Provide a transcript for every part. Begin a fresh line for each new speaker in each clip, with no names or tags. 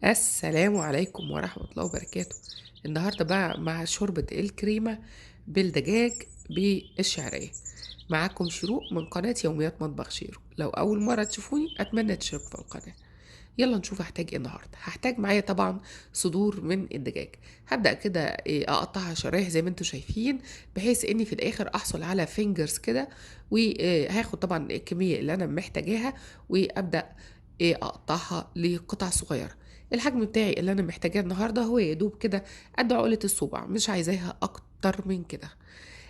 السلام عليكم ورحمة الله وبركاته. النهاردة بقى مع شوربة الكريمة بالدجاج بالشعرية. معاكم شروق من قناة يوميات مطبخ شيرو. لو أول مرة تشوفوني أتمنى تشتركوا في القناة. يلا نشوف هحتاج ايه النهاردة. هحتاج معايا طبعا صدور من الدجاج. هبدأ كده أقطعها شرايح زي ما انتوا شايفين، بحيث اني في الآخر أحصل على فينجرز كده. وهاخد طبعا الكمية اللي أنا محتاجاها وأبدأ أقطعها لقطع صغيرة. الحجم بتاعي اللي أنا محتاجاه النهاردة هو يا دوب كده قد عقلة الصبع، مش عايزاها أكتر من كده.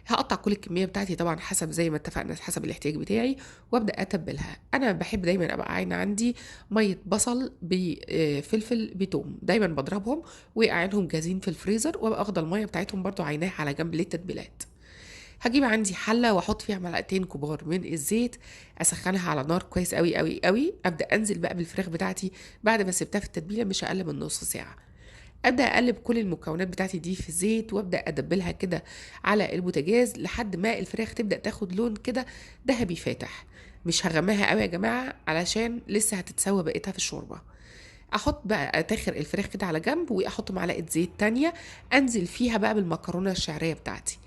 هقطع كل الكمية بتاعتي طبعا حسب زي ما اتفقنا، حسب الاحتياج بتاعي، وابدا اتبلها. انا بحب دايما ابقى عاينه عندي ميه بصل بفلفل بتوم، دايما بضربهم واعينهم جاهزين في الفريزر، وابقى واخده الميه بتاعتهم برضو عيناها على جنب للتتبيلات. هجيب عندي حله واحط فيها معلقتين كبار من الزيت، اسخنها على نار كويس قوي قوي قوي. ابدا انزل بقى بالفراخ بتاعتي بعد ما سبتها في التتبيله مش اقل من نص ساعه. ابدا اقلب كل المكونات بتاعتي دي في الزيت، وابدا ادبلها كده على البوتاجاز لحد ما الفراخ تبدا تاخد لون كده ذهبي فاتح. مش هغماها قوي يا جماعه علشان لسه هتتسوى بقيتها في الشوربه. احط بقى اتاخر الفراخ كده على جنب، واحط معلقه زيت تانية انزل فيها بقى بالمكرونه الشعريه بتاعتي.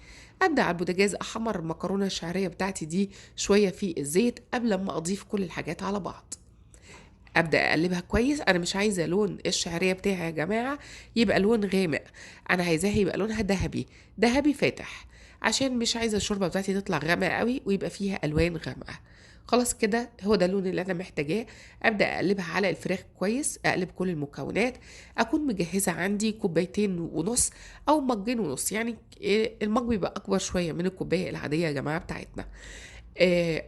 ابدا على البوتاجاز احمر المكرونه الشعريه بتاعتي دي شويه في الزيت قبل ما اضيف كل الحاجات على بعض. ابدا اقلبها كويس. انا مش عايزه لون الشعريه بتاعي يا جماعه يبقى لون غامق، انا عايزاها يبقى لونها ذهبي، ذهبي فاتح، عشان مش عايزه الشوربه بتاعتي تطلع غامقه قوي ويبقى فيها الوان غامقه. خلاص كده هو ده اللون اللي انا محتاجاه. ابدا اقلبها على الفراخ كويس، اقلب كل المكونات. اكون مجهزه عندي كوبايتين ونص او مجين ونص، يعني المج بيبقى اكبر شويه من الكوبايه العاديه يا جماعه بتاعتنا.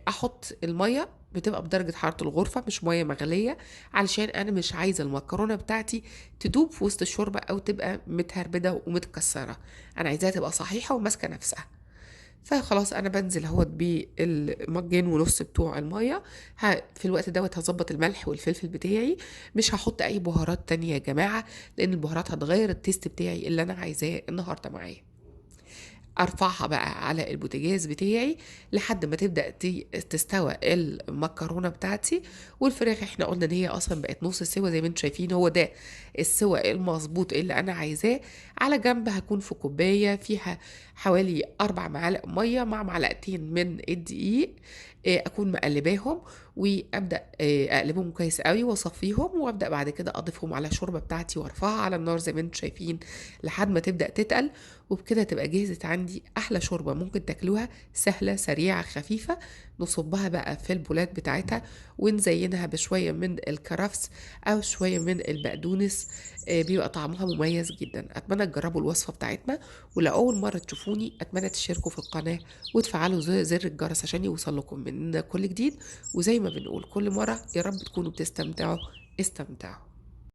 احط الميه بتبقى بدرجة حرارة الغرفة، مش مية مغلية، علشان أنا مش عايزة المكرونة بتاعتي تدوب في وسط الشوربة أو تبقى متهربدة ومتكسرة. أنا عايزاها تبقى صحيحة وماسكة نفسها. فخلاص أنا بنزل اهوت بالمجين ونص بتوع المية. في الوقت دوت هظبط الملح والفلفل بتاعي. مش هحط أي بهارات تانية يا جماعة، لأن البهارات هتغير التيست بتاعي اللي أنا عايزاه النهاردة معايا. ارفعها بقى على البوتاجاز بتاعي لحد ما تبدا تستوى المكرونه بتاعتي. والفراخ احنا قلنا ان هي اصلا بقت نص سوا زي ما انتم شايفين، هو ده السوا المظبوط اللي انا عايزاه. على جنب هكون في كوبايه فيها حوالي 4 معالق ميه مع معلقتين من الدقيق. اكون مقلباهم، وابدا اقلبهم كويس قوي واصفيهم، وابدا بعد كده اضيفهم على الشوربه بتاعتي وارفعها على النار زي ما انتم شايفين لحد ما تبدا تتقل. وبكده تبقى جهزت عندي احلى شوربه ممكن تاكلوها، سهله سريعه خفيفه. نصبها بقى في البولات بتاعتها، ونزينها بشويه من الكرفس او شويه من البقدونس. بيبقى طعمها مميز جدا. اتمنى تجربوا الوصفه بتاعتنا. ولو اول مره تشوفوني اتمنى تشتركوا في القناه وتفعلوا زر الجرس عشان يوصل لكم من كل جديد. وزي ما بنقول كل مره، يا رب تكونوا بتستمتعوا. استمتعوا.